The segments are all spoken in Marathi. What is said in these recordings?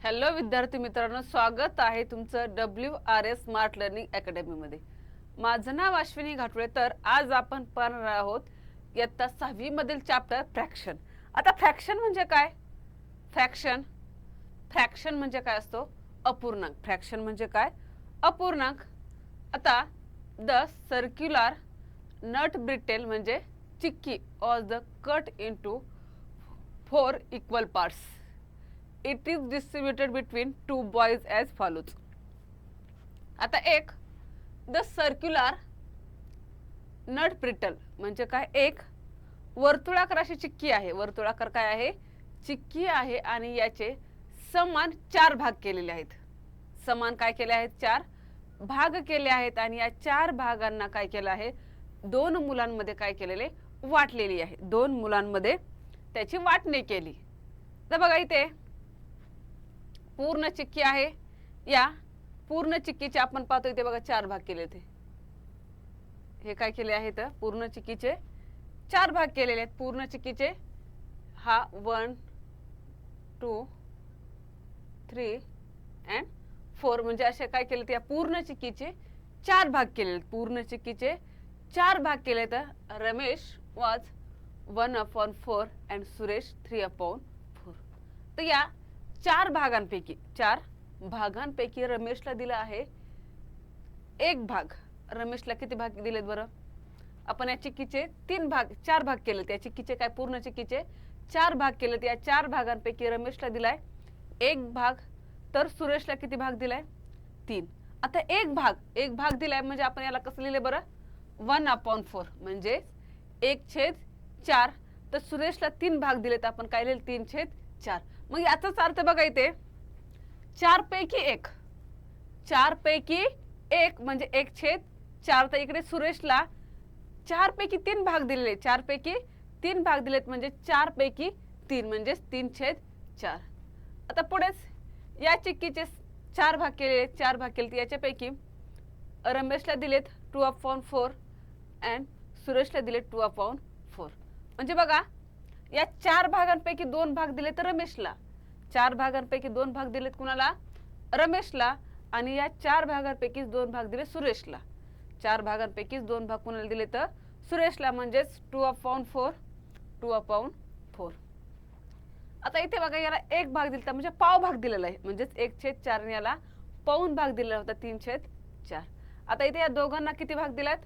हॅलो विद्यार्थी मित्रांनो, स्वागत आहे तुमचं WRS स्मार्ट लर्निंग अकॅडमी मध्ये। माझं नाव अश्विनी घाटुळे। तर आज आपण पाहणार आहोत इयत्ता 6वी मधील चॅप्टर फ्रॅक्शन। आता फ्रॅक्शन म्हणजे काय? फ्रॅक्शन म्हणजे काय असतो? अपूर्णांक। फ्रॅक्शन म्हणजे काय? अपूर्णांक। आता द सर्क्युलर नट ब्रिटेल म्हणजे chikki or the cut into 4 equal parts. It is distributed between two boys as follows. आता एक द सर्क्युलर नट ब्रिटल म्हणजे काय? एक वर्तुळाकार अशी चिक्की आहे। वर्तुळाकार काय आहे? चिक्की आहे आणि याचे समान 4 भाग केलेले आहेत। समान काय केले आहेत? 4 भाग केले आहेत आणि या 4 भागांना काय केलं आहे? 2 मुलांमध्ये काय केलेले? वाटलेली आहे। 2 मुलांमध्ये त्याची वाटणी केली। तर बघा इथे पूर्ण चिक्की आहे। या पूर्ण चिक्कीचे आपण पाहतो इथे बघा 4 भाग केले होते। हे काय केले आहेत? पूर्ण चिक्कीचे 4 भाग केलेले आहेत। पूर्ण चिक्कीचे हा 1 2 3 and 4 म्हणजे असे काय केले? त्या पूर्ण चिक्कीचे 4 भाग केले। पूर्ण चिक्कीचे 4 भाग केले। तर रमेश वॉज 1/4 and सुरेश 3/4। तर या 4 भागांपैकी रमेशला दिला आहे 1 भाग। रमेशला किती भाग दिलेत बरं? आपण या चिक्कीचे 4 भाग केले। त्या चिक्कीचे काय? पूर्ण चिक्कीचे 4 भाग केले। या 4 भागांपैकी रमेशला दिलाय 1 भाग, तर सुरेशला किती भाग दिलाय? 3। आता 1 भाग दिलाय म्हणजे आपण याला कसं लिहिले बरं? 1/4 म्हणजे 1/4। तर सुरेशला 3 भाग दिलेत, आपण काय लिहिले? 3/4। मग याचाच अर्थ बघा इथे 4 पैकी 1 म्हणजे 1/4। तर इकडे सुरेशला 4 पैकी 3 भाग दिलेले। 4 पैकी 3 भाग दिलेत म्हणजे 4 पैकी 3 म्हणजे 3/4। आता पुढेच या चिक्कीचे 4 भाग केले। 4 भाग केले याच्यापैकी रमेशला दिलेत 2/4 and सुरेशला दिलेत 2/4। म्हणजे बघा या 4 भागांपैकी 2 भाग दिले तर रमेशला, 4 भागांपैकी 2 भाग दिलेत कुणाला? रमेशला। आणि या 4 भागांपैकी 2 भाग दिले सुरेशला। 4 भागांपैकी 2 भाग कुणाला दिले? तर सुरेशला, म्हणजेच 2/4। आता इथे बघा याला 1 भाग दिला म्हणजे पाव भाग दिलेला आहे, म्हणजेच 1/4 आणि याला पाऊण भाग दिलेला होता 3/4। आता इथे या दोघांना किती भाग दिलात?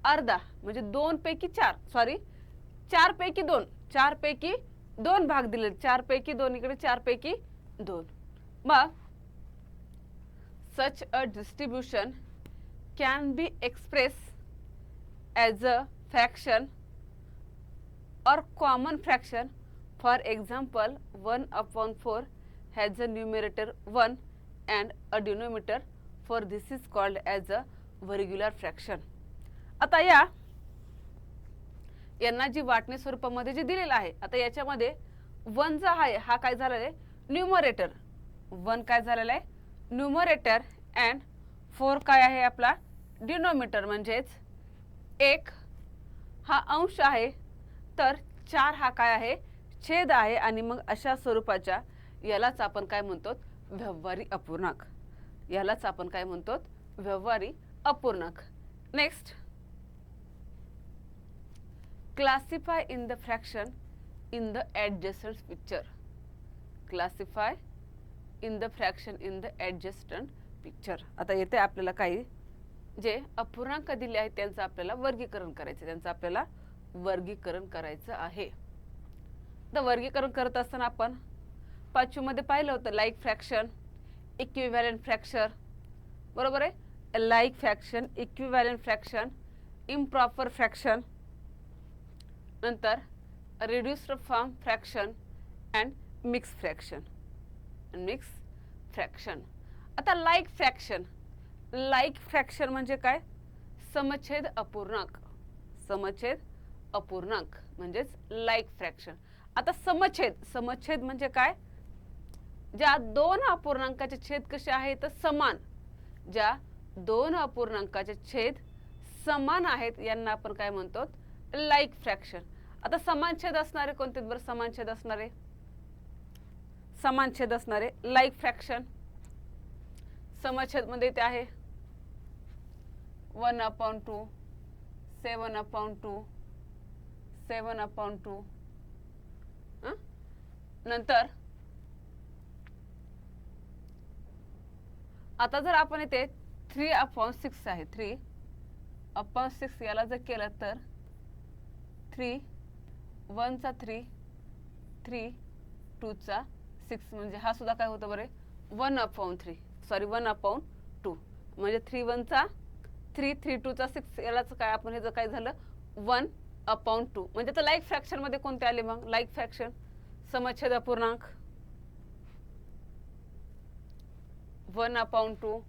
अर्धा, म्हणजे 2 पैकी 4 सॉरी 4 पैकी 2 4 पैकी 2 भाग दिले। 4 पैकी 2 इकडे 4 पैकी 2। मग such a distribution can be expressed as a fraction or common fraction. For example, 1/4 has a numerator 1 and a denominator 4. This is called as a regular fraction. आता यांना जी वाटणी स्वरूपामध्ये जे दिलेलं आहे, आता याच्यामध्ये 1 जो आहे हा काय झालेला आहे? न्यूमरेटर। 1 काय झालेला आहे? न्यूमरेटर अँड 4 काय आहे? आपला डिनोमिनेटर। म्हणजेच 1 हा अंश आहे, तर 4 हा काय आहे? छेद आहे। आणि मग अशा स्वरूपाच्या यालाच आपण काय म्हणतो? व्यवहारी अपूर्णांक। यालाच आपण काय म्हणतो? व्यवहारी अपूर्णांक। Next, classify in the fraction in the adjacent picture. Classify in the fraction in the adjacent picture. आता येथे आपल्याला काही जे अपूर्णांक दिले आहेत त्यांचं आपल्याला वर्गीकरण करायचं आहे। तर वर्गीकरण करत असताना आपण 5वी मध्ये पाहिलं होतं लाईक फ्रॅक्शन, इक्विव्हॅलेंट फ्रॅक्शन, बरोबर आहे? Like fraction, equivalent fraction, improper fraction, नंतर reduced form fraction and mix fraction. आता लाईक फ्रॅक्शन म्हणजे काय? समछेद अपूर्णांक म्हणजेच लाईक फ्रॅक्शन। आता समछेद म्हणजे काय? ज्या 2 अपूर्णांकाचे छेद कसे आहेत? तर समान। ज्या 2 अपूर्णांकाचे छेद समान आहेत यांना आपण काय म्हणतो? Like fraction. आता समान छेद असणारे कोणते बरं? समान छेद असणारे समान छेद असणारे लाईक फ्रॅक्शन. समछेद मध्ये ते आहे 1/2, 7/2, 7/2. नंतर आता जर आपण इथे 3/6 आहे, 3/6 याला जर केलं तर 3 1 चा 3, 3 2 चा 6 म्हणजे हा सुद्धा काय होतं बरे 1/3, सॉरी 1/2 म्हणजे 3 1 चा 3, 3 2 चा 6 यालाच काय आपण हे जर काय झालं 1/2 म्हणजे तर लाईक फ्रॅक्शन मध्ये कोणते आले मग लाईक फ्रॅक्शन समछेद अपूर्णांक 1/2,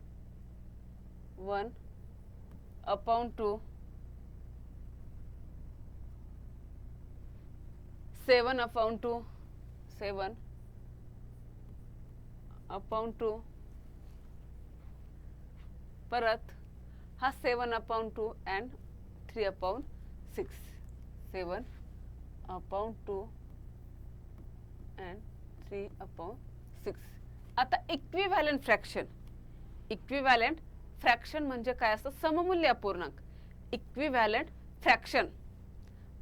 1/2, 7/2, 7/2 परत हा 7/2 and 3/6, 7/2 and 3/6. आता इक्विव्हॅलंट फ्रॅक्शन म्हणजे काय असतं सममूल्य अपूर्णांक. इक्विव्हॅलंट फ्रॅक्शन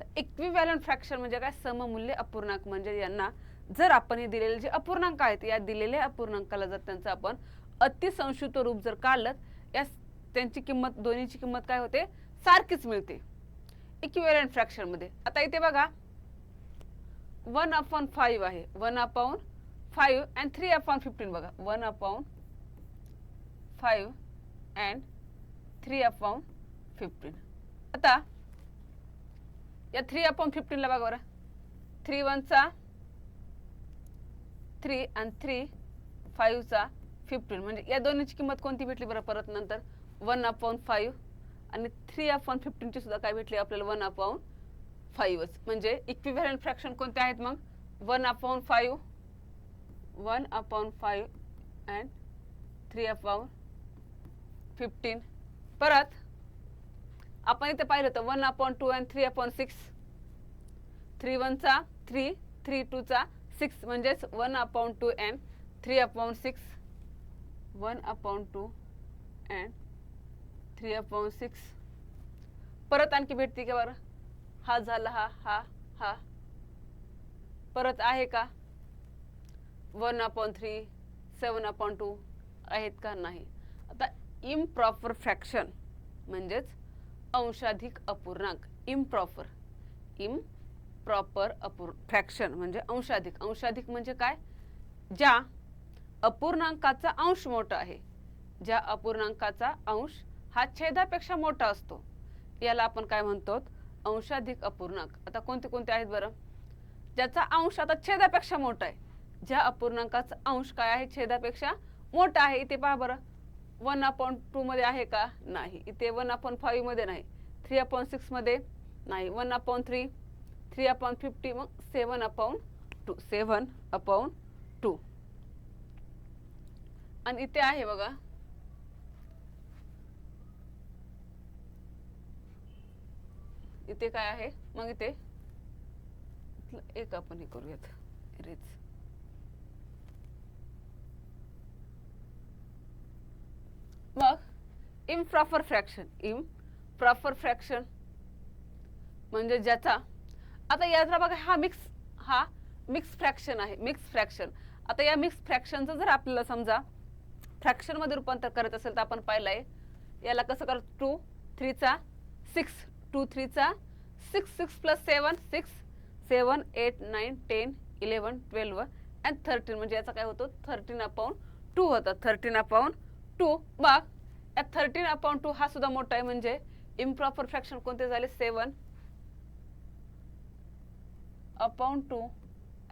तर इक्विव्हॅलंट फ्रॅक्शन म्हणजे काय सममूल्य अपूर्णांक म्हणजे यांना जर आपण हे दिलेले जे अपूर्णांक आहेत या दिलेल्या अपूर्णांकाला जर त्यांचं आपण अतिसंक्षिप्त रूप जर काढलं या त्यांची किंमत दोन्हीची किंमत काय होते सारखीच मिळते इक्विव्हॅलंट फ्रॅक्शन मध्ये. आता इथे बघा 1/5 आहे 1/5 and 3/15 बघा 1/5 and 3/15. आता या 3/15 ला बघा बरं 3 1 चा 3 आणि 3 5 चा 15 म्हणजे या दोन्हीची किंमत कोणती भेटली बरं परत नंतर 1/5 आणि 3/15 ची सुद्धा काय भेटली आपल्याला 1/5च म्हणजे इक्विव्हॅलंट फ्रॅक्शन कोणते आहेत मग 1/5 and 3/15. परत आपण इथे पाहिलं तर 1/2 and 3/6 3 1 चा 3 3 2 चा 6 म्हणजेच 1/2 and 3/6 1/2 and 3/6. परत आणखी भेटते का बरं हा झाला हा परत आहे का 1/3 7/2 आहेत का नाही. आता इम्प्रॉपर फ्रॅक्शन म्हणजेच अंशाधिक अपूर्णांक इम्प्रॉपर फ्रॅक्शन म्हणजे अंशाधिक म्हणजे काय ज्या अपूर्णांकाचा अंश मोठा आहे ज्या अपूर्णांकाचा अंश हा छेदापेक्षा मोठा असतो याला आपण काय म्हणतो अंशाधिक अपूर्णांक. आता कोणते कोणते आहेत बरं ज्याचा अंश आता छेदापेक्षा मोठा आहे ज्या अपूर्णांकाचा अंश काय आहे छेदापेक्षा मोठा आहे. इथे पहा बरं 1/2 मध्ये आहे का नाही इथे 1/5 मध्ये नाही 3/6 मध्ये नाही 1/3 3/50 मग 7/2 आणि इथे आहे बघा इथे काय आहे मग इथे एक आपण हे करूयात इरेज मग इम्प्रॉपर फ्रॅक्शन म्हणजे ज्याचा आता याचा बघा हा मिक्स फ्रॅक्शन आहे आता या मिक्स फ्रॅक्शनचं जर आपल्याला समजा फ्रॅक्शन मध्ये रूपांतर करत असेल तर आपण पाहिलंय याला कसं करत 2 3 चा 6 2 3 चा 6 6 प्लस 7 6 7 8 9 10 11 12 and 13 म्हणजे याचा काय होतो 13/2 होता 13/2 बघ या 13/2 हा सुद्धा मोठा आहे म्हणजे इम्प्रॉपर फ्रॅक्शन कोणते झाले 7/2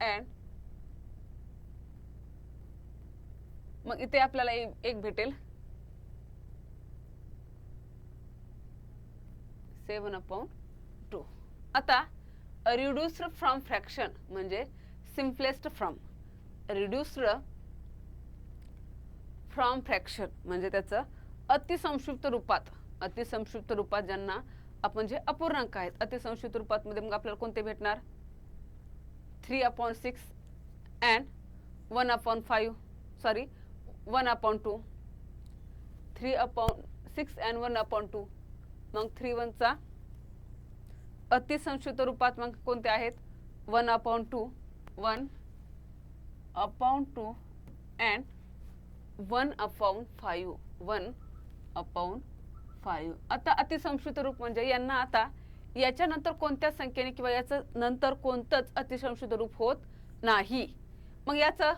and मग इथे आपल्याला एक भेटेल 7/2. आता रिड्यूस्ड फ्रॉम फ्रॅक्शन म्हणजे simplest from reduced from fraction म्हणजे त्याचं अतिसंक्षिप्त रूपात ज्यांना आपण जे अपूर्णांक आहेत अतिसंक्षिप्त रूपात मध्ये मग आपल्याला कोणते भेटणार 3/6 and 1/5 सॉरी 1/2 3/6 and 1/2 मग 3 1 अतिसंक्षिप्त रूपात मग कोणते आहेत 1/2 1/2 and 1/5 1/5 आता अतिसंक्षिप्त रूप म्हणजे यांना आता याच्यानंतर कोणत्याच संख्येने किंवा याचं नंतर कोणतंच अतिसंक्षिप्त रूप होत नाही. मग याचं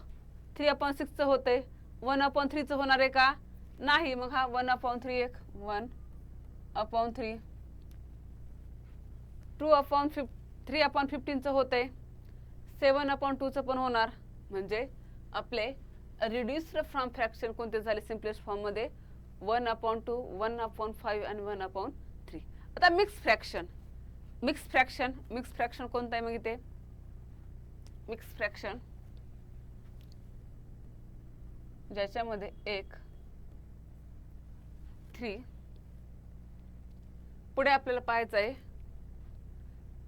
3/6 चं होतंय 1/3 चं होणार आहे का नाही. मग हा 1/3 एक 1/3 3/15 चं होतंय 7/2 चं पण होणार. म्हणजे आपले रिड्युस्ड फ्रॉम फ्रॅक्शन कोणते झाले सिम्पलेस्ट फॉर्म मध्ये 1/2 1/5 आणि 1/3. आता मिक्स फ्रॅक्शन कोणतं आहे मग इथे मिक्स फ्रॅक्शन ज्याच्यामध्ये 1 3 पुढे आपल्याला पाहायचं आहे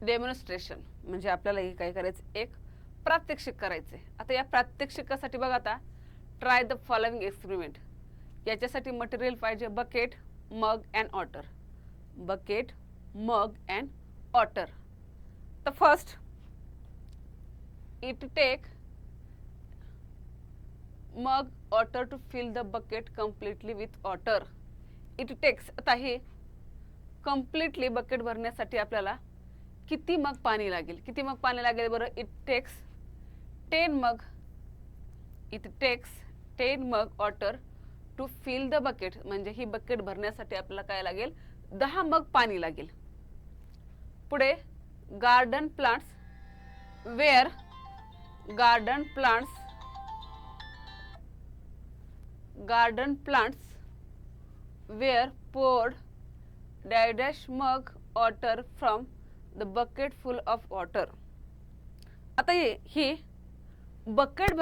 डेमॉन्स्ट्रेशन म्हणजे आपल्याला हे काय करायचं एक प्रात्यक्षिक करायचे. आता या प्रात्यक्षिकासाठी बघा आता ट्राय द फॉलोइंग एक्सपेरिमेंट. याच्यासाठी मटेरियल पाहिजे bucket mug and water bucket mug and water. तर first it take mug water to fill the bucket completely with water. It takes आता हे कम्प्लिटली बकेट भरण्यासाठी आपल्याला किती मग पाणी लागेल बरं. It takes 10 mug water to fill the bucket म्हणजे ही बकेट भरण्यासाठी आपल्याला काय लागेल 10 मग पाणी लागेल. पुढे garden plants were poured dash mug water from the bucket full of water. आता ही बकेट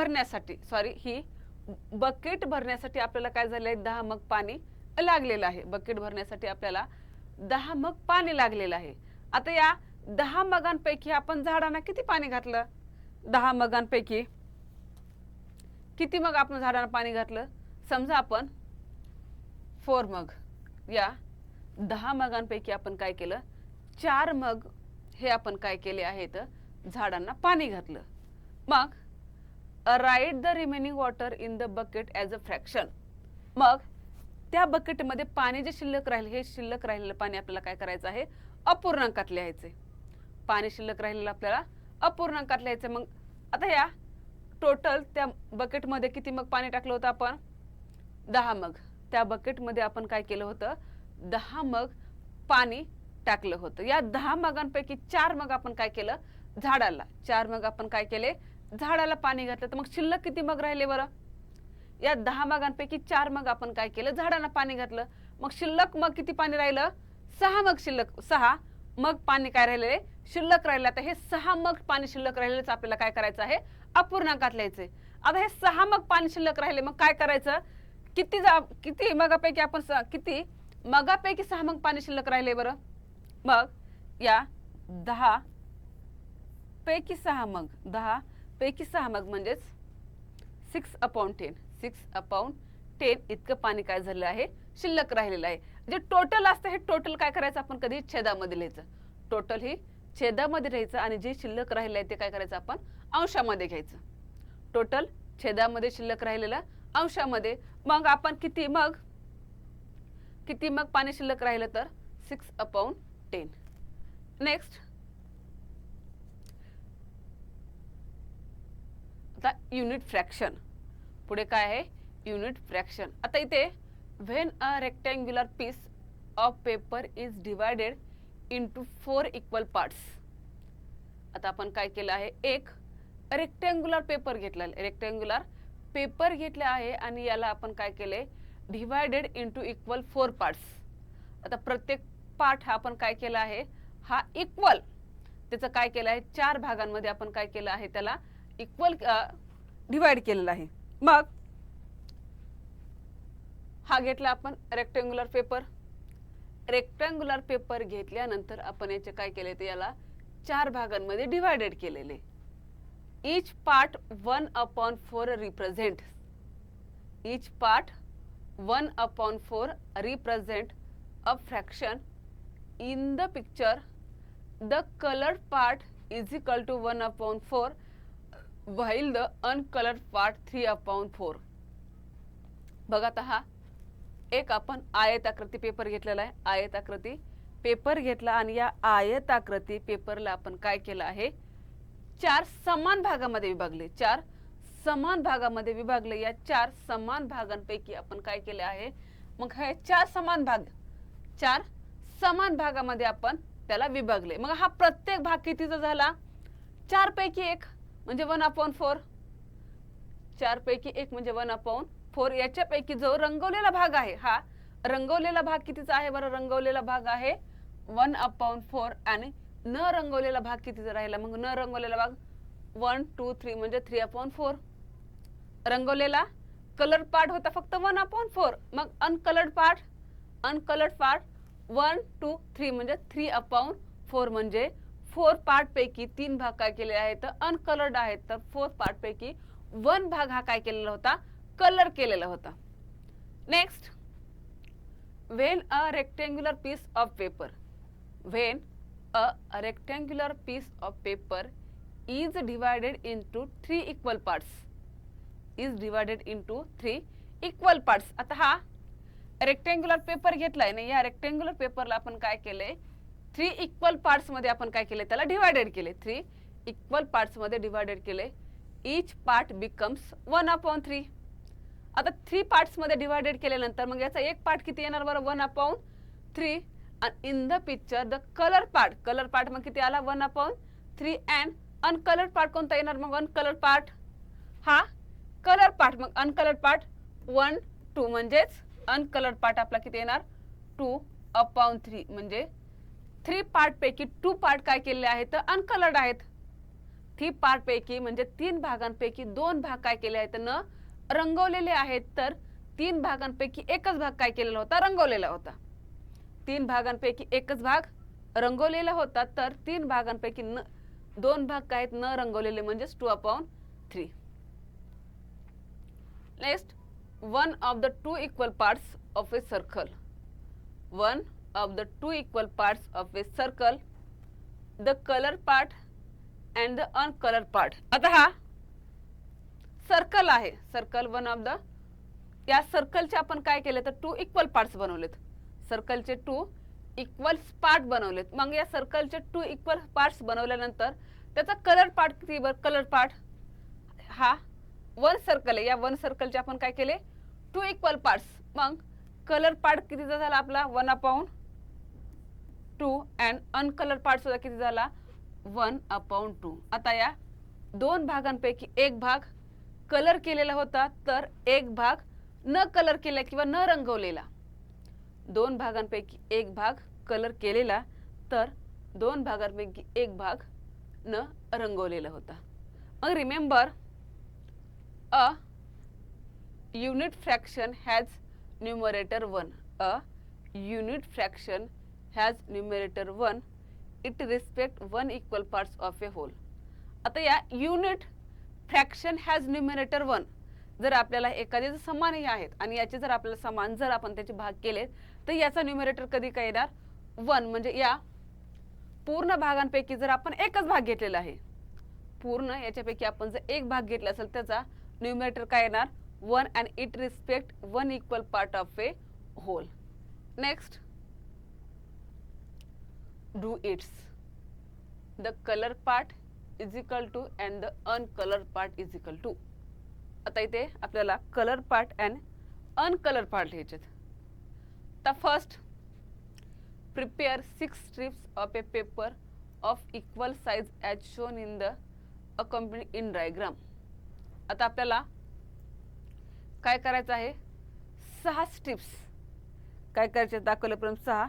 भरण्यासाठी आपल्याला काय झालंय 10 मग पाणी लागलेलं आहे. बकेट भरण्यासाठी आपल्याला 10 मग पाणी लागलेलं आहे. आता या 10 मगांपैकी आपण झाडांना किती पाणी घातलं 10 मगांपैकी किती मग आपण झाडांना पाणी घातलं. समजा आपण 4 मग या 10 मगांपैकी आपण काय केलं 4 मग हे आपण काय केले आहेत झाडांना पाणी घातलं. मग write the remaining water in the bucket as a fraction. मग त्या बकेटमध्ये पाणी जे शिल्लक राहील हे शिल्लक राहिलेलं पाणी आपल्याला काय करायचं आहे अपूर्णांकात लिहायचे. पाणी शिल्लक राहिलेलं आपल्याला अपूर्णांकात लिहायचं. मग आता या टोटल त्या बकेटमध्ये किती मग पाणी टाकलं होतं आपण 10 मग. त्या बकेटमध्ये आपण काय केलं होतं 10 मग पाणी टाकलं होतं. या 10 मगांपैकी 4 मग आपण काय केलं झाडाला 4 मग आपण काय केले झाडाला पाणी घातलं. तर मग शिल्लक किती मग राहिले बरं. या 10 मगांपैकी 4 मग आपण काय केलं झाडांना पाणी घातलं. मग शिल्लक मग किती पाणी राहिलं 6 मग शिल्लक 6 मग पाणी काय राहिले शिल्लक राहिलं. आता हे 6 मग पाणी शिल्लक राहिलेच आपल्याला काय करायचं आहे अपूर्णांकात लिहायचे. आता हे 6 मग पाणी शिल्लक राहिले मग काय करायचं किती मगापैकी आपण किती मगापैकी 6 मग पाणी शिल्लक राहिले बरं. मग या 10 पैकी 6 मग म्हणजेच 6/10 इतकं पाणी काय झालं आहे शिल्लक राहिलेलं आहे. जे टोटल असतं हे टोटल काय करायचं आपण कधी छेदामध्ये लिहायचं. टोटल ही छेदामध्ये लिहायचं आणि जे शिल्लक राहिलं आहे ते काय करायचं आपण अंशामध्ये घ्यायचं. टोटल छेदामध्ये शिल्लक राहिलेलं अंशामध्ये. मग आपण किती मग पाणी शिल्लक राहिलं तर 6/10. नेक्स्ट आता युनिट फ्रॅक्शन. पुढे काय आहे युनिट फ्रॅक्शन. आता इथे when a rectangular piece of paper is divided into 4 equal parts. आता आपण काय केलं आहे एक रेक्टँग्युलर पेपर घेतला आहे आणि याला आपण काय केले डिवायडेड इंटू इक्वल 4 पार्ट्स. आता प्रत्येक पार्ट हा आपण काय केला आहे हा इक्वल त्याचं काय केलं आहे 4 भागांमध्ये आपण काय केलं आहे त्याला इक्वल डिवाइड केलेला आहे. मग हा घेतला आपण रेक्टँग्युलर पेपर घेतल्यानंतर आपण याचे काय केले ते याला 4 भागांमध्ये डिवायडेड केलेले. each part 1/4 represents, each part 1/4 represent a fraction. In the picture the colored part is equal to 1/4 while the uncolored part 3/4. बघा आता हा एक आपण आयताकृती पेपर घेतलेला आहे. आयताकृती पेपर घेतला आणि या आयताकृती पेपरला आपण काय केलं आहे, 4 समान भागामध्ये विभागले. 4 समान भागामध्ये विभागले. या 4 समान भागांपैकी आपण काय केले आहे, मग हे 4 समान भाग 4 समान भागामध्ये आपण त्याला विभागले. मग हा प्रत्येक भाग कितीचा झाला, 4 पैकी 1 म्हणजे 1/4. 4 पैकी 1 म्हणजे 1/4. याच्यापैकी जो रंगवलेला भाग आहे, हा रंगवलेला भाग कितीचा आहे बरं, रंगवलेला भाग आहे 1/4 आणि न रंगवलेला भाग कितीचा राहिला, मग न रंगवलेला भाग 1 2 3 म्हणजे 3/4. रंगवलेला कलर पार्ट होता फक्त 1/4. मग अनकलर्ड पार्ट 1 2 3 म्हणजे 3/4 म्हणजे 4 पार्ट पैकी 3 भाग काय केले आहेत, अनकलर्ड आहेत. तर 4 पार्ट पैकी 1 भाग हा काय केलेला होता, कलर केलेला होता. Next, when a rectangular piece of paper, when a rectangular piece of paper is divided into 3 equal parts, is divided into 3 equal parts. आता हा रेक्टँग्युलर पेपर घेतलाय ना, या रेक्टँग्युलर पेपरला आपण काय केले, 3 इक्वल पार्ट्स मध्ये आपण काय केले, त्याला डिवाइडेड केले. 3 इक्वल पार्ट्स मध्ये डिवाइडेड केले. Each part becomes 1/3. आता 3 पार्ट्स मध्ये डिवाइडेड केल्यानंतर मग याचा एक पार्ट किती येणार बरं, 1/3. आणि in the picture the colour part मग किती आला, 1/3. अँड अनकलर्ड पार्ट कोणता येणार, मग अनकलर्ड पार्ट हा कलर पार्ट. मग अनकलर्ड पार्ट 1 2 म्हणजेच अनकलर्ड पार्ट आपला किती येणार, 2/3. म्हणजे 3 पार्ट पैकी 2 पार्ट काय केलेले आहेत, अनकलर्ड आहेत. 3 पार्ट पैकी म्हणजे 3 भागांपैकी 2 भाग काय केले आहेत, न रंगवलेले आहेत. तर 3 भागांपैकी एकच भाग काय केलेला होता, रंगवलेला होता. 3 भागांपैकी एकच भाग रंगवलेला होता. तर 3 भागांपैकी 2 भाग काय आहेत, न रंगवलेले म्हणजेच 2/3. Next, one of the 2 equal parts of a circle, one of the 2 equal parts of a circle, the color part and the uncolored part. आता हा सर्कल आहे. सर्कल वन ऑफ द, या सर्कलचे आपण काय केले तर 2 इक्वल पार्ट्स बनवलेत. सर्कलचे 2 इक्वल पार्ट बनवलेत. मग या सर्कलचे 2 इक्वल पार्ट्स बनवल्यानंतर त्याचा कलर पार्ट किती बरं, कलर पार्ट हा 1 सर्कल आहे. या 1 सर्कलचे आपण काय केले, 2 इक्वल पार्ट्स. मग कलर पार्ट कितीचा झाला आपला, 1/2. अँड अनकलर पार्ट सुद्धा किती झाला, 1/2. आता या 2 भागांपैकी एक भाग कलर केलेला होता, तर एक भाग न कलर केला किंवा न रंगवलेला. 2 भागांपैकी एक भाग कलर केलेला, तर 2 भागांपैकी एक भाग न रंगवलेला होता. मग remember, a unit fraction has numerator 1. A unit fraction has numerator 1. It respect 1 equal parts of a whole. आता या unit fraction has numerator 1 जर आपल्याला एखादे समानही आहेत आणि याचे जर आपल्याला समान जर आपण त्याचे भाग केले तर याचा न्यूमरेटर कधी काय येणार, 1. म्हणजे या पूर्ण भागांपैकी जर आपण एकच भाग घेतलेला आहे, पूर्ण याच्यापैकी आपण जर एक भाग घेतला असेल त्याचा न्यूमरेटर काय येणार, 1. and it respect 1 equal part of a whole. Next, do its, the color part is equal to and the uncolored part is equal to. आता इथे आपल्याला कलर पार्ट अँड अनकलर पार्ट लिहायचे. तर first, prepare 6 strips of a paper of equal size as shown in the accompanying diagram. आता आपल्याला काय करायचं आहे, 6 स्ट्रिप्स काय करायचे, दाखवल्याप्रमाणे 6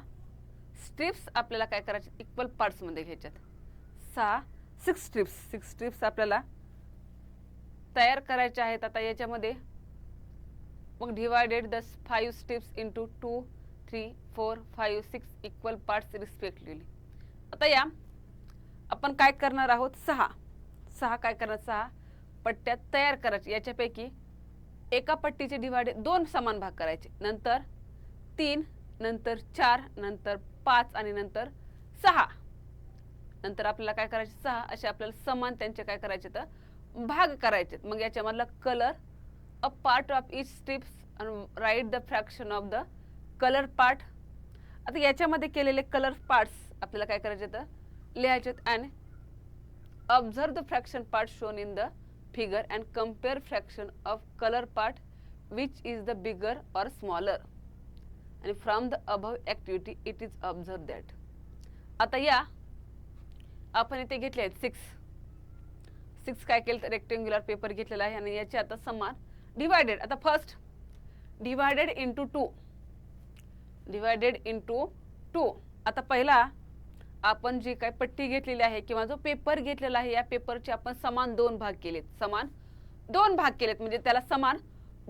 स्ट्रिप्स आपल्याला काय करायचे, इक्वल पार्ट्स मध्ये घ्यायच्यात. 6 स्ट्रिप्स आपल्याला तयार करायचे आहेत. आता याच्यामध्ये मग divided the 5 strips into 2 3 4 5 6 equal parts respectively. आता या आपण काय करणार आहोत, 6 काय करणार, 6 पट्ट्या तयार करायची. याच्यापैकी एका पट्टीचे डिवाइडेड 2 समान भाग करायचे, नंतर 3, नंतर 4, नंतर 5 आणि नंतर 6. नंतर आपल्याला काय करायचे, 6 असे आपल्याला समान त्यांचे काय करायचे तर भाग करायचे. मग याच्यामधला colour a part of each strips and write the fraction of the color part. आता याच्यामध्ये केलेले कलर पार्ट्स आपल्याला काय करायचे तर लिहायचे and observe the fraction part shown in the figure and compare fraction of color part which is the bigger or smaller, and from the above activity it is observed that. आता या आपण इथे घेतले आहेत 6 काय केलं तर रेक्टेंग्युलर पेपर घेतलेला आहे आणि याचे आता समान डिवाइडेड. आता first divided into 2, divided into 2. आता पहिला आपण जी काय पट्टी घेतलेली आहे किंवा जो पेपर घेतलेला आहे या पेपरचे आपण समान 2 भाग केलेत, समान 2 भाग केलेत म्हणजे त्याला समान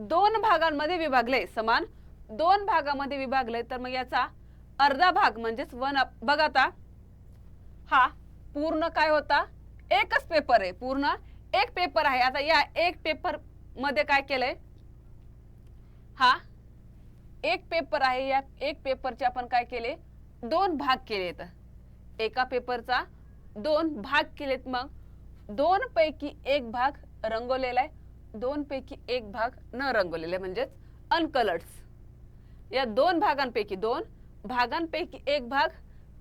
2 भागांमध्ये विभागले, समान 2 भागामध्ये विभागले. तर मग याचा अर्धा भाग म्हणजेच 1 बघा आता हा पूर्ण काय होता, एकच पेपर आहे, पूर्ण एक पेपर आहे. आता या एक पेपर मध्ये काय केलंय, हा एक पेपर आहे, या एक पेपरचे आपण काय केले 2 भाग केलेत, एका पेपरचा 2 भाग केलेत. मग 2 पैकी 1 भाग रंगवलेला आहे, 2 पैकी 1 भाग न रंगवलेला म्हणजेच अनकलर्ड्स. या 2 भागांपैकी 1 भाग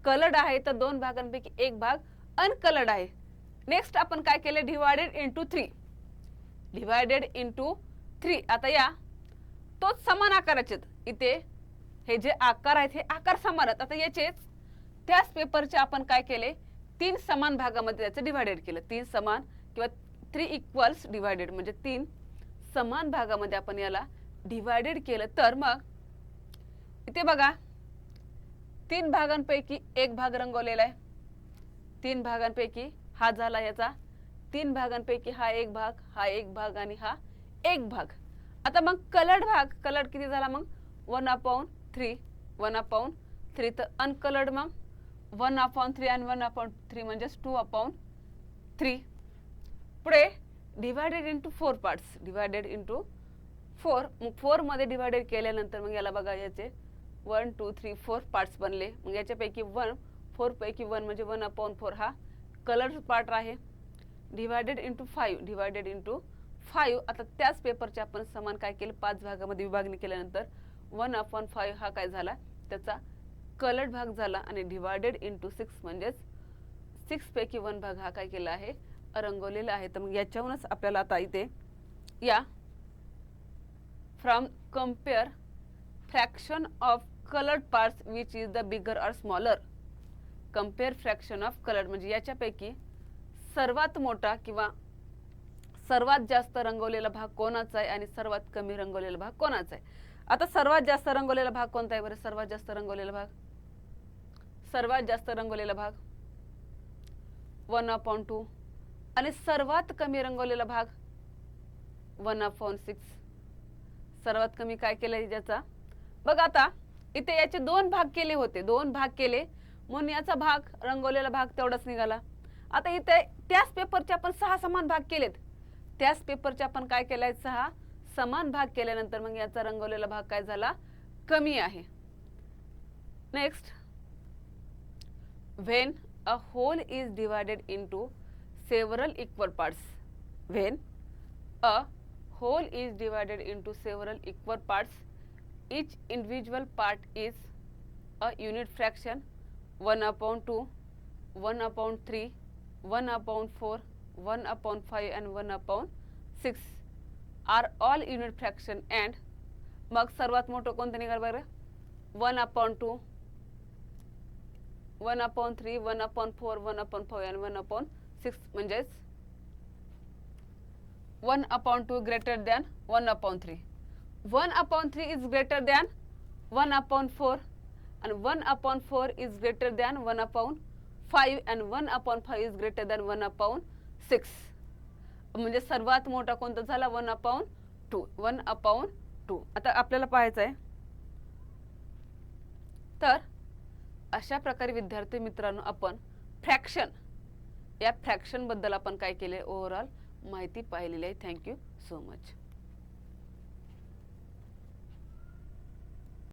कलर्ड आहे तर 2 भागांपैकी 1 भाग अनकलर्ड आहे. नेक्स्ट आपण काय केले, डिवायडेड इंटू 3, डिवायडेड इंटू 3. आता या तोच समान आकाराचे इथे हे जे आकार आहेत हे आकार समान आहेत. आता याचेच त्याच पेपरचे आपण काय केले 3 समान भागामध्ये त्याचं डिवायडेड केलं, 3 समान किंवा 3 इक्वल्स डिवायडेड म्हणजे 3 समान भागामध्ये आपण याला डिवायडेड केलं. तर मग इथे बघा 3 भागांपैकी 1 भाग रंगवलेला आहे, 3 भागांपैकी हा झाला याचा, 3 भागांपैकी हा 1 भाग, हा 1 भाग आणि हा 1 भाग. आता मग कलर्ड भाग, कलर्ड किती झाला मग 1/3, 1/3. तर अनकलर्ड मग 1/3 आणि 1/3 म्हणजेच 2/3. पुढे divided into 4 parts, divided into 4. मग 4 मध्ये डिवायडेड केल्यानंतर मग याला बघा याचे 1 2 3 4 पार्ट्स बनले. मग याच्यापैकी 4 पैकी 1 म्हणजे 1/4 हा कलर पार्ट आहे. Divided into 5, divided into 5. आता त्याच पेपरचे आपण समान काय केलं 5 भागामध्ये विभागणी केल्यानंतर 1/5 हा काय झाला त्याचा कलर्ड भाग झाला आणि डिवायडेड इंटू 6 म्हणजेच 6 पैकी 1 भाग हा काय केला आहे रंगवलेला आहे. तर मग याच्यावरूनच आपल्याला आता इथे या from compare fraction of coloured parts which is the bigger और smaller. Compare fraction of coloured म्हणजे याच्यापैकी सर्वात मोठा किंवा सर्वात जास्त रंगवलेला भाग कोणाचा आहे आणि सर्वात कमी रंगवलेला भाग कोणाचा आहे. आता सर्वात जास्त रंगवलेला भाग कोणता आहे बरं, सर्वात जास्त रंगवलेला भाग, सर्वात जास्त रंगवलेला भाग 1/2 आणि सर्वात कमी रंगवलेला भाग 1/6. सर्वात कमी काय केलंय ज्याचा बघा आता इथे याचे 2 भाग केले होते, 2 भाग केले म्हणून याचा भाग रंगवलेला भाग तेवढाच निघाला. आता इथे त्याच पेपरचे आपण 6 समान भाग केलेत, त्याच पेपरचे आपण काय केलंय 6 समान भाग केल्यानंतर मग याचा रंगवलेला भाग काय झाला कमी आहे. Next, when a whole is divided into several equal parts, when a whole is divided into several equal parts, each individual part is a unit fraction 1/2, 1/3, 1/4, 1/5 and 1/6 are all unit fraction. and मग सर्वात मोठं कोणतं निघाल बरं 1/2, 1/3, 1/4, 1/5 and 1/6 म्हणजेच 1/2 greater than 1/3. 1/3 is greater than 1/4 and 1/4 is greater than 1/5 and 1/5 is greater than 1/6. म्हणजे सर्वात मोठा कोणता झाला 1/2, 1/2. आता आपल्याला पाहायचं आहे तर अशा प्रकारे विद्यार्थी मित्रांनो आपण फ्रॅक्शन या फ्रॅक्शन बद्दल आपण काय केले ओव्हरऑल माहिती पाहिलेली आहे. Thank you so much.